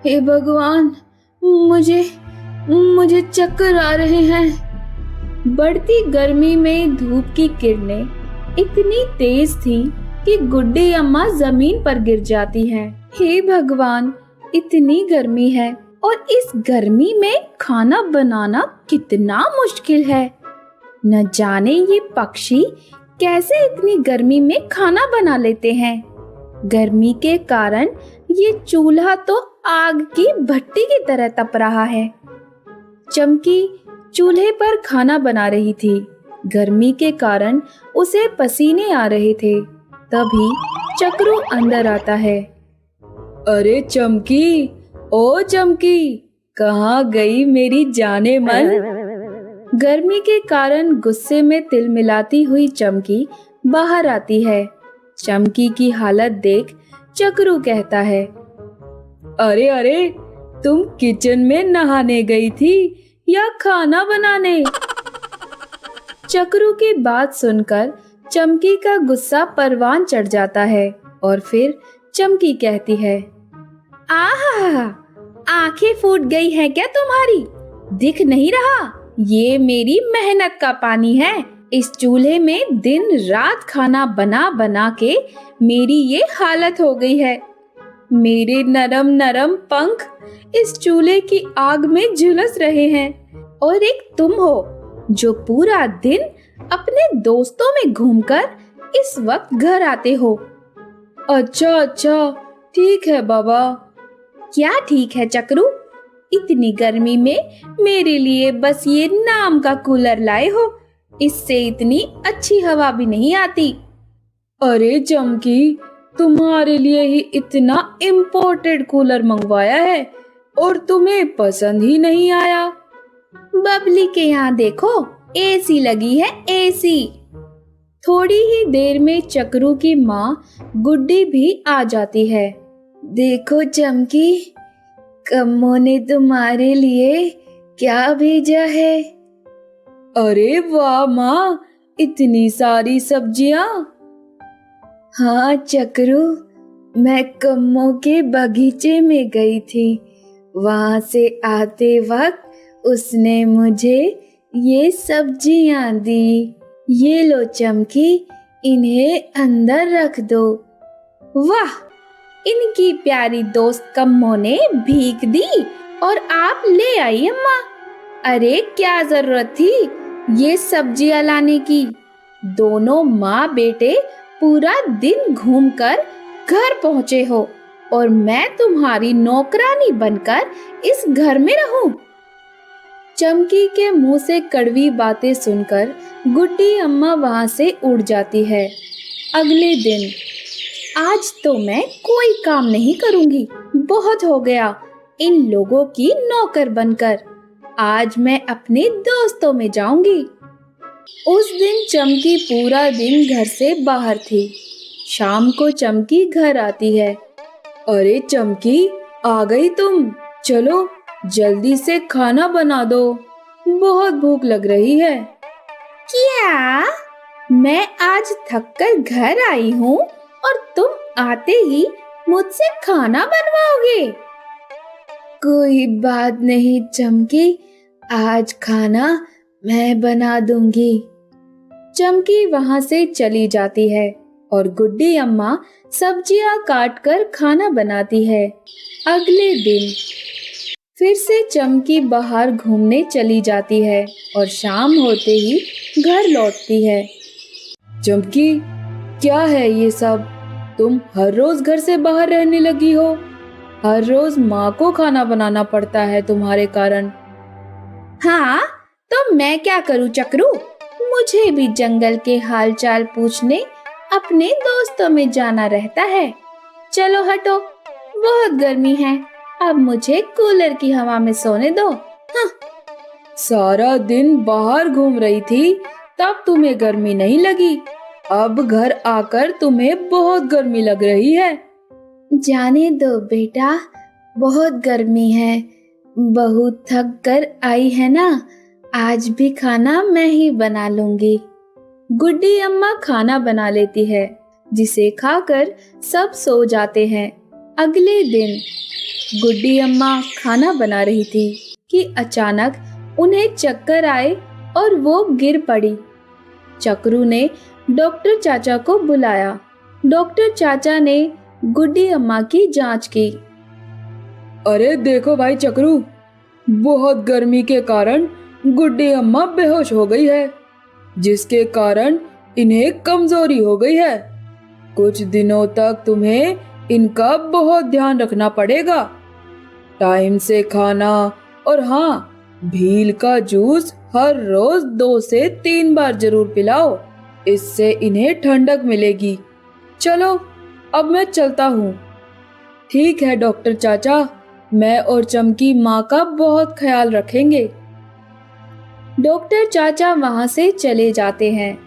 हे भगवान, मुझे मुझे चक्कर आ रहे हैं। बढ़ती गर्मी में धूप की किरणें इतनी तेज थी कि गुड्डी अम्मा जमीन पर गिर जाती हैं। हे भगवान, इतनी गर्मी है और इस गर्मी में खाना बनाना कितना मुश्किल है। न जाने ये पक्षी कैसे इतनी गर्मी में खाना बना लेते हैं। गर्मी के कारण ये चूल्हा तो आग की भट्टी की तरह तप रहा है। चमकी चूल्हे पर खाना बना रही थी। गर्मी के कारण उसे पसीने आ रहे थे। तभी चक्रू अंदर आता है। अरे चमकी, ओ चमकी, कहाँ गई मेरी जाने मन? गर्मी के कारण गुस्से में तिलमिलाती हुई चमकी बाहर आती है। चमकी की हालत देख चक्रू कहता है, अरे अरे, तुम किचन में नहाने गई थी या खाना बनाने? चक्रू की बात सुनकर चमकी का गुस्सा परवान चढ़ जाता है और फिर चमकी कहती है, आहा, आंखें फूट गई है क्या तुम्हारी? दिख नहीं रहा? ये मेरी मेहनत का पानी है। इस चूल्हे में दिन रात खाना बना बना के मेरी ये हालत हो गई है। मेरे नरम नरम पंख इस चूल्हे की आग में झुलस रहे हैं और एक तुम हो जो पूरा दिन अपने दोस्तों में घूमकर इस वक्त घर आते हो। अच्छा अच्छा, ठीक है बाबा। क्या ठीक है चक्रू? इतनी गर्मी में मेरे लिए बस ये नाम का कूलर लाए हो। इससे इतनी अच्छी हवा भी नहीं आती। अरे चमकी, तुम्हारे लिए ही इतना इम्पोर्टेड कूलर मंगवाया है और तुम्हें पसंद ही नहीं आया। बबली के यहाँ देखो, एसी लगी है, एसी। थोड़ी ही देर में चक्रू की माँ गुड्डी भी आ जाती है। देखो चमकी, कम्मो ने तुम्हारे लिए क्या भेजा है। अरे वाह माँ, इतनी सारी सब्जियाँ। हाँ चक्रू, मैं कम्मो के बगीचे में गई थी। वहाँ से आते वक्त उसने मुझे ये सब्जियाँ दी। ये लो चमकी, इन्हें अंदर रख दो। वाह, इनकी प्यारी दोस्त कम्मो ने भीख दी और आप ले आई अम्मा। अरे क्या जरूरत थी ये सब्जियां लाने की? दोनों माँ बेटे पूरा दिन घूमकर घर पहुँचे हो और मैं तुम्हारी नौकरानी बनकर इस घर में रहूं? चमकी के मुंह से कड़वी बातें सुनकर गुड्डी अम्मा वहां से उड़ जाती है। अगले दिन, आज तो मैं कोई काम नहीं करूंगी। बहुत हो गया इन लोगों की नौकर बनकर। आज मैं अपने दोस्तों में जाऊंगी। उस दिन चमकी पूरा दिन घर से बाहर थी। शाम को चमकी घर आती है। अरे चमकी, आ गई तुम? चलो जल्दी से खाना बना दो, बहुत भूख लग रही है। क्या? मैं आज थक कर घर आई हूँ और तुम आते ही मुझसे खाना बनवाओगे? कोई बात नहीं चमकी, आज खाना मैं बना दूंगी। चमकी वहां से चली जाती है और गुड्डी अम्मा सब्जियां काट कर खाना बनाती है। अगले दिन फिर से चमकी बाहर घूमने चली जाती है और शाम होते ही घर लौटती है। चमकी, क्या है ये सब? तुम हर रोज घर से बाहर रहने लगी हो। हर रोज माँ को खाना बनाना पड़ता है तुम्हारे कारण। हाँ, तो मैं क्या करूँ चक्रू? मुझे भी जंगल के हालचाल पूछने अपने दोस्तों में जाना रहता है। चलो हटो, बहुत गर्मी है, अब मुझे कूलर की हवा में सोने दो। हाँ। सारा दिन बाहर घूम रही थी, तब तुम्हें गर्मी नहीं लगी। अब घर आकर तुम्हें बहुत गर्मी लग रही है। जाने दो बेटा, बहुत गर्मी है। बहू थक कर आई है ना, आज भी खाना मैं ही बना लूंगी। गुड्डी अम्मा खाना बना लेती है, जिसे खाकर सब सो जाते हैं। अगले दिन गुड्डी अम्मा खाना बना रही थी कि अचानक उन्हें चक्कर आए और वो गिर पड़ी। चक्रू ने डॉक्टर चाचा को बुलाया। डॉक्टर चाचा ने गुड्डी अम्मा की जांच की। अरे देखो भाई चक्रू, बहुत गर्मी के कारण गुड्डी अम्मा बेहोश हो गई है, जिसके कारण इन्हें कमजोरी हो गई है। कुछ दिनों तक तुम्हें इनका बहुत ध्यान रखना पड़ेगा। टाइम से खाना और हाँ, भील का जूस हर रोज 2 से 3 बार जरूर पिलाओ, इससे इन्हें ठंडक मिलेगी। चलो अब मैं चलता हूँ। ठीक है डॉक्टर चाचा, मैं और चमकी माँ का बहुत ख्याल रखेंगे। डॉक्टर चाचा वहां से चले जाते हैं।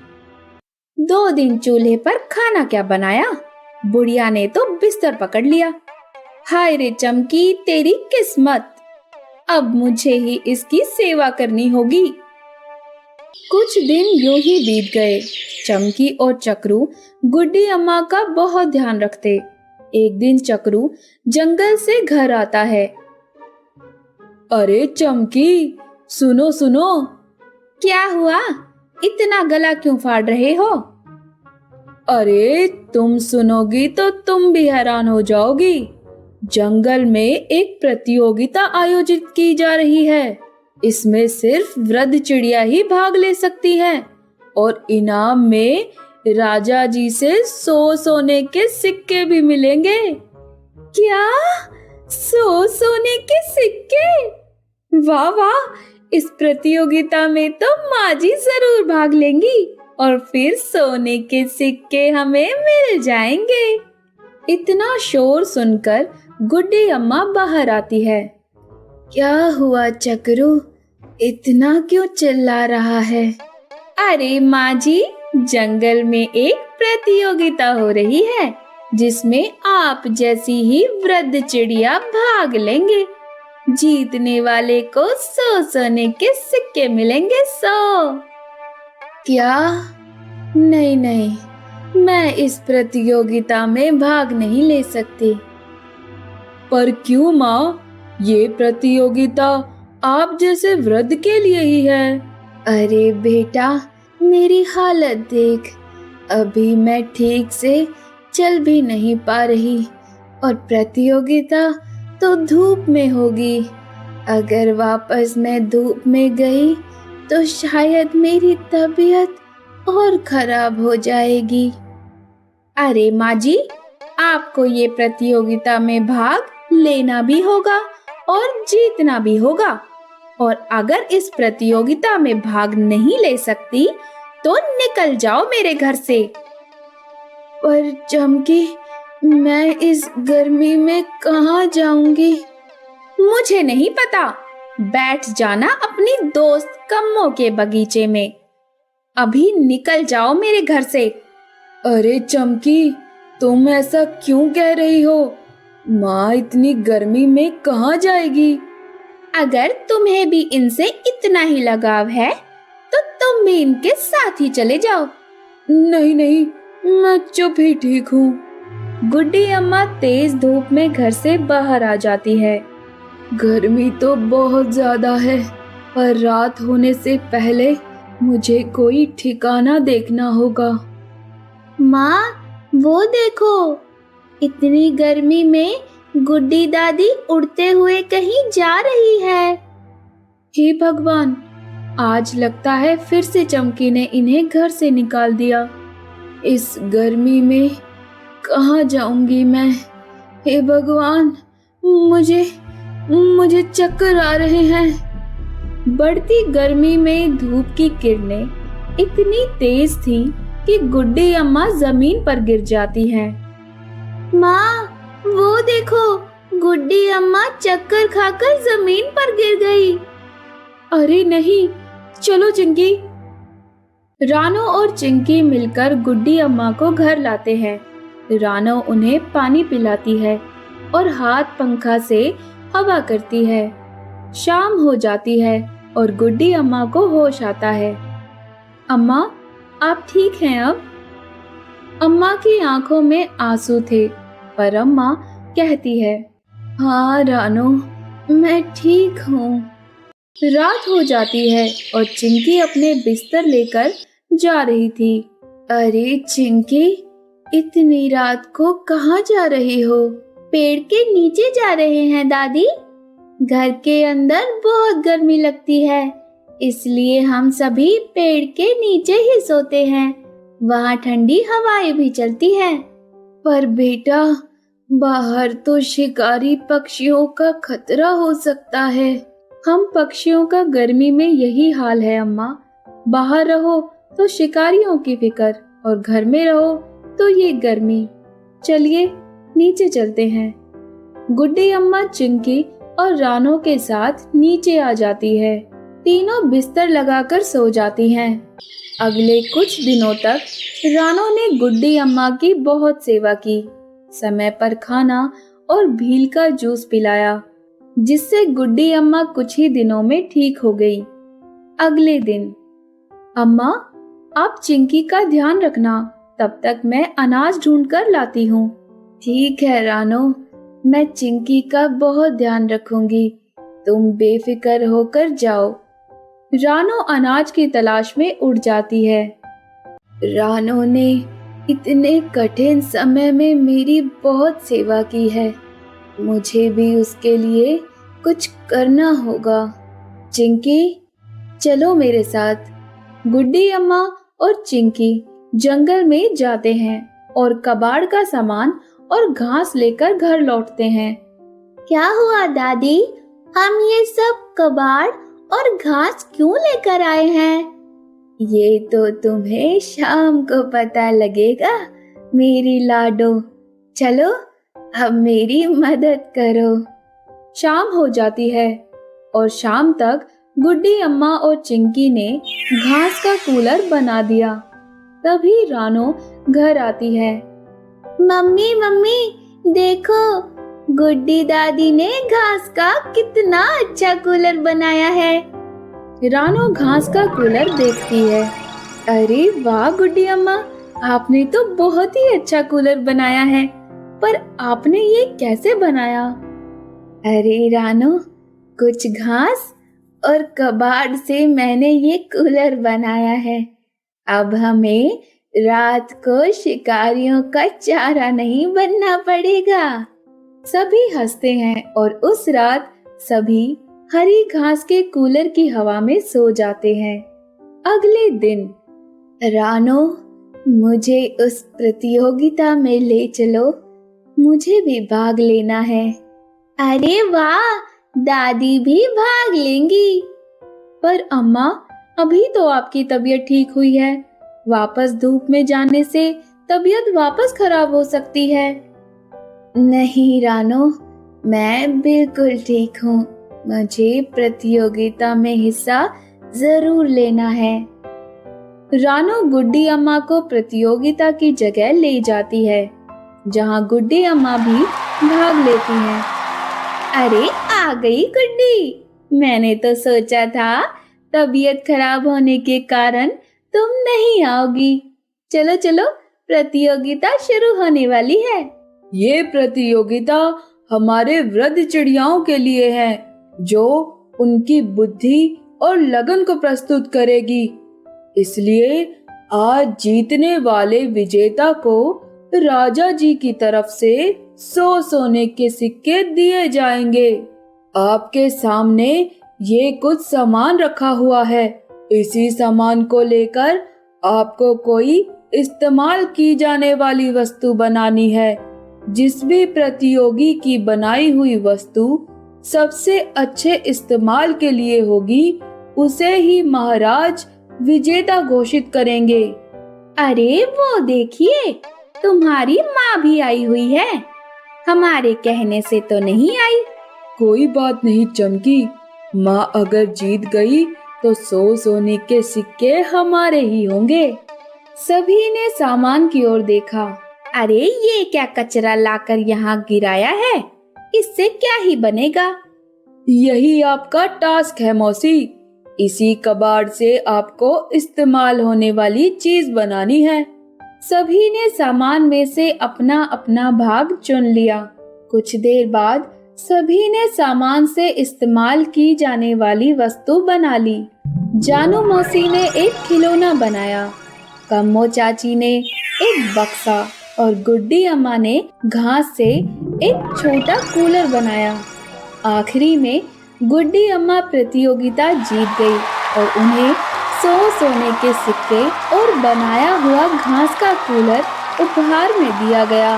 2 दिन चूल्हे पर खाना क्या बनाया, बुढ़िया ने तो बिस्तर पकड़ लिया। हाय रे चमकी, तेरी किस्मत, अब मुझे ही इसकी सेवा करनी होगी। कुछ दिन यूं ही बीत गए। चमकी और चक्रू गुड्डी अम्मा का बहुत ध्यान रखते। एक दिन चक्रू जंगल से घर आता है। अरे चमकी, सुनो सुनो। क्या हुआ, इतना गला क्यों फाड़ रहे हो? अरे तुम सुनोगी तो तुम भी हैरान हो जाओगी। जंगल में एक प्रतियोगिता आयोजित की जा रही है। इसमें सिर्फ वृद्ध चिड़िया ही भाग ले सकती है और इनाम में राजा जी से 100 सोने के सिक्के भी मिलेंगे। क्या, 100 सोने के सिक्के? वाह वाह, इस प्रतियोगिता में तो माँ जी जरूर भाग लेंगी और फिर सोने के सिक्के हमें मिल जाएंगे। इतना शोर सुनकर गुड्डी अम्मा बाहर आती है। क्या हुआ चक्रू, इतना क्यों चिल्ला रहा है? अरे माँ जी, जंगल में एक प्रतियोगिता हो रही है जिसमें आप जैसी ही वृद्ध चिड़िया भाग लेंगे। जीतने वाले को 100 सोने के सिक्के मिलेंगे, 100। क्या? नहीं नहीं, मैं इस प्रतियोगिता में भाग नहीं ले सकती। पर क्यों माँ, ये प्रतियोगिता आप जैसे वृद्ध के लिए ही है। अरे बेटा, मेरी हालत देख, अभी मैं ठीक से चल भी नहीं पा रही और प्रतियोगिता तो धूप में होगी। अगर वापस मैं धूप में गई तो शायद मेरी तबीयत और खराब हो जाएगी। अरे माँ जी, आपको ये प्रतियोगिता में भाग लेना भी होगा और जीतना भी होगा, और अगर इस प्रतियोगिता में भाग नहीं ले सकती तो निकल जाओ मेरे घर से। पर चमकी, मैं इस गर्मी में कहाँ जाऊंगी? मुझे नहीं पता, बैठ जाना अपनी दोस्त कम्मो के बगीचे में। अभी निकल जाओ मेरे घर से। अरे चमकी, तुम ऐसा क्यों कह रही हो? माँ इतनी गर्मी में कहाँ जाएगी? अगर तुम्हें भी इनसे इतना ही लगाव है तो तुम भी इनके साथ ही चले जाओ। नहीं नहीं, मैं चुप ही ठीक हूँ। गुड्डी अम्मा तेज धूप में घर से बाहर आ जाती है। गर्मी तो बहुत ज्यादा है, पर रात होने से पहले मुझे कोई ठिकाना देखना होगा। माँ, वो देखो, इतनी गर्मी में गुड्डी दादी उड़ते हुए कहीं जा रही है। हे भगवान, आज लगता है फिर से चमकी ने इन्हें घर से निकाल दिया। इस गर्मी में कहाँ जाऊंगी मैं? हे भगवान, मुझे चक्कर आ रहे हैं। बढ़ती गर्मी में धूप की किरणें इतनी तेज थी कि गुड्डी अम्मा जमीन पर गिर जाती हैं। माँ, वो देखो, गुड्डी अम्मा चक्कर खाकर जमीन पर गिर गई। अरे नहीं, चलो चिंकी। रानो और चिंकी मिलकर गुड्डी अम्मा को घर लाते हैं। रानो उन्हें पानी पिलाती है और हाथ पंखा से हवा करती है। शाम हो जाती है और गुड्डी अम्मा को होश आता है। अम्मा, आप ठीक हैं अब? अम्मा की आंखों में आंसू थे, पर अम्मा कहती है, हाँ रानो, मैं ठीक हूँ। रात हो जाती है और चिंकी अपने बिस्तर लेकर जा रही थी। अरे चिंकी, इतनी रात को कहाँ जा रही हो? पेड़ के नीचे जा रहे हैं दादी। घर के अंदर बहुत गर्मी लगती है, इसलिए हम सभी पेड़ के नीचे ही सोते हैं। वहाँ ठंडी हवाएं भी चलती है। पर बेटा, बाहर तो शिकारी पक्षियों का खतरा हो सकता है। हम पक्षियों का गर्मी में यही हाल है अम्मा। बाहर रहो तो शिकारियों की फिक्र और घर में रहो तो ये गर्मी। चलिए नीचे चलते हैं। गुड्डी अम्मा चिंकी और रानो के साथ नीचे आ जाती है। तीनों बिस्तर लगाकर सो जाती हैं। अगले कुछ दिनों तक रानो ने गुड्डी अम्मा की बहुत सेवा की। समय पर खाना और भील का जूस पिलाया, जिससे गुड्डी अम्मा कुछ ही दिनों में ठीक हो गई। अगले दिन, अम्मा आप चिंकी का ध्यान रखना, तब तक मैं अनाज ढूंढ कर लाती हूँ। ठीक है रानो, मैं चिंकी का बहुत ध्यान रखूंगी, तुम बेफिक्र होकर जाओ। रानो अनाज की तलाश में उड़ जाती है। रानो ने इतने कठिन समय में मेरी बहुत सेवा की है, मुझे भी उसके लिए कुछ करना होगा। चिंकी, चलो मेरे साथ। गुड्डी अम्मा और चिंकी जंगल में जाते हैं और कबाड़ का सामान और घास लेकर घर लौटते हैं। क्या हुआ दादी, हम ये सब कबाड़ और घास क्यों लेकर आए हैं? ये तो तुम्हें शाम को पता लगेगा मेरी लाडो। चलो अब मेरी मदद करो। शाम हो जाती है और शाम तक गुड्डी अम्मा और चिंकी ने घास का कूलर बना दिया। तभी रानो घर आती है। मम्मी मम्मी देखो, गुड्डी दादी ने घास का कितना अच्छा कूलर बनाया है। रानो घास का कूलर देखती है। अरे वाह गुड्डी अम्मा, आपने तो बहुत ही अच्छा कूलर बनाया है, पर आपने ये कैसे बनाया? अरे रानो, कुछ घास और कबाड़ से मैंने ये कूलर बनाया है। अब हमें रात को शिकारियों का चारा नहीं बनना पड़ेगा। सभी हंसते हैं और उस रात सभी हरी घास के कूलर की हवा में सो जाते हैं। अगले दिन, रानो, मुझे उस प्रतियोगिता में ले चलो, मुझे भी भाग लेना है। अरे वाह, दादी भी भाग लेंगी। पर अम्मा, अभी तो आपकी तबीयत ठीक हुई है, वापस धूप में जाने से तबीयत वापस खराब हो सकती है। नहीं रानो, मैं बिल्कुल ठीक हूँ, मुझे प्रतियोगिता में हिस्सा जरूर लेना है। रानो गुड्डी अम्मा को प्रतियोगिता की जगह ले जाती है, जहाँ गुड्डी अम्मा भी भाग लेती हैं। अरे आ गई गुड्डी, मैंने तो सोचा था तबीयत खराब होने के कारण तुम नहीं आओगी। चलो चलो, प्रतियोगिता शुरू होने वाली है। ये प्रतियोगिता हमारे वृद्ध चिड़ियाओं के लिए है, जो उनकी बुद्धि और लगन को प्रस्तुत करेगी। इसलिए आज जीतने वाले विजेता को राजा जी की तरफ से 100 सोने के सिक्के दिए जाएंगे। आपके सामने ये कुछ सामान रखा हुआ है। इसी सामान को लेकर आपको कोई इस्तेमाल की जाने वाली वस्तु बनानी है। जिस भी प्रतियोगी की बनाई हुई वस्तु सबसे अच्छे इस्तेमाल के लिए होगी, उसे ही महाराज विजेता घोषित करेंगे। अरे वो देखिए, तुम्हारी माँ भी आई हुई है, हमारे कहने से तो नहीं आई। कोई बात नहीं चमकी, माँ अगर जीत गई तो 100 सोने के सिक्के हमारे ही होंगे। सभी ने सामान की ओर देखा। अरे ये क्या कचरा लाकर यहाँ गिराया है, इससे क्या ही बनेगा? यही आपका टास्क है मौसी, इसी कबाड़ से आपको इस्तेमाल होने वाली चीज बनानी है। सभी ने सामान में से अपना अपना भाग चुन लिया कुछ देर बाद सभी ने सामान से इस्तेमाल की जाने वाली वस्तु बना ली। जानू मौसी ने एक खिलौना बनाया, कम्मो चाची ने एक बक्सा और गुड्डी अम्मा ने घास से एक छोटा कूलर बनाया। आखिरी में गुड्डी अम्मा प्रतियोगिता जीत गई और उन्हें 100 सोने के सिक्के और बनाया हुआ घास का कूलर उपहार में दिया गया।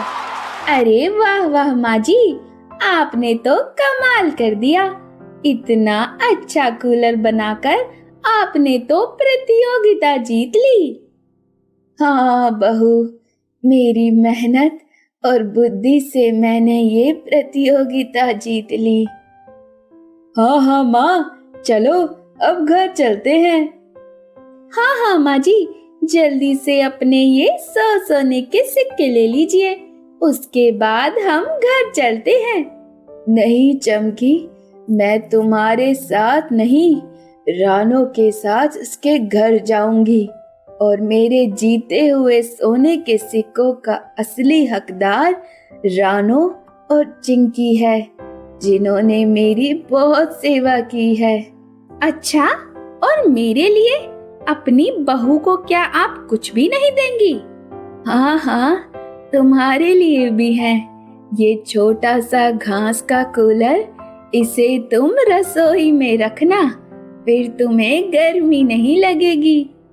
अरे वाह वाह माँ जी, आपने तो कमाल कर दिया। इतना अच्छा कूलर बनाकर आपने तो प्रतियोगिता जीत ली। हाँ बहू, मेरी मेहनत और बुद्धि से मैंने ये प्रतियोगिता जीत ली। हाँ हाँ माँ, चलो अब घर चलते हैं। हाँ हाँ माँ जी, जल्दी से अपने ये 100 सोने के सिक्के ले लीजिए, उसके बाद हम घर चलते हैं। नहीं चमकी, मैं तुम्हारे साथ नहीं, रानो के साथ उसके घर जाऊंगी और मेरे जीते हुए सोने के सिक्कों का असली हकदार रानो और चिंकी है, जिन्होंने मेरी बहुत सेवा की है। अच्छा, और मेरे लिए अपनी बहू को क्या आप कुछ भी नहीं देंगी? हाँ हाँ, तुम्हारे लिए भी है ये छोटा सा घास का कूलर। इसे तुम रसोई में रखना, फिर तुम्हें गर्मी नहीं लगेगी।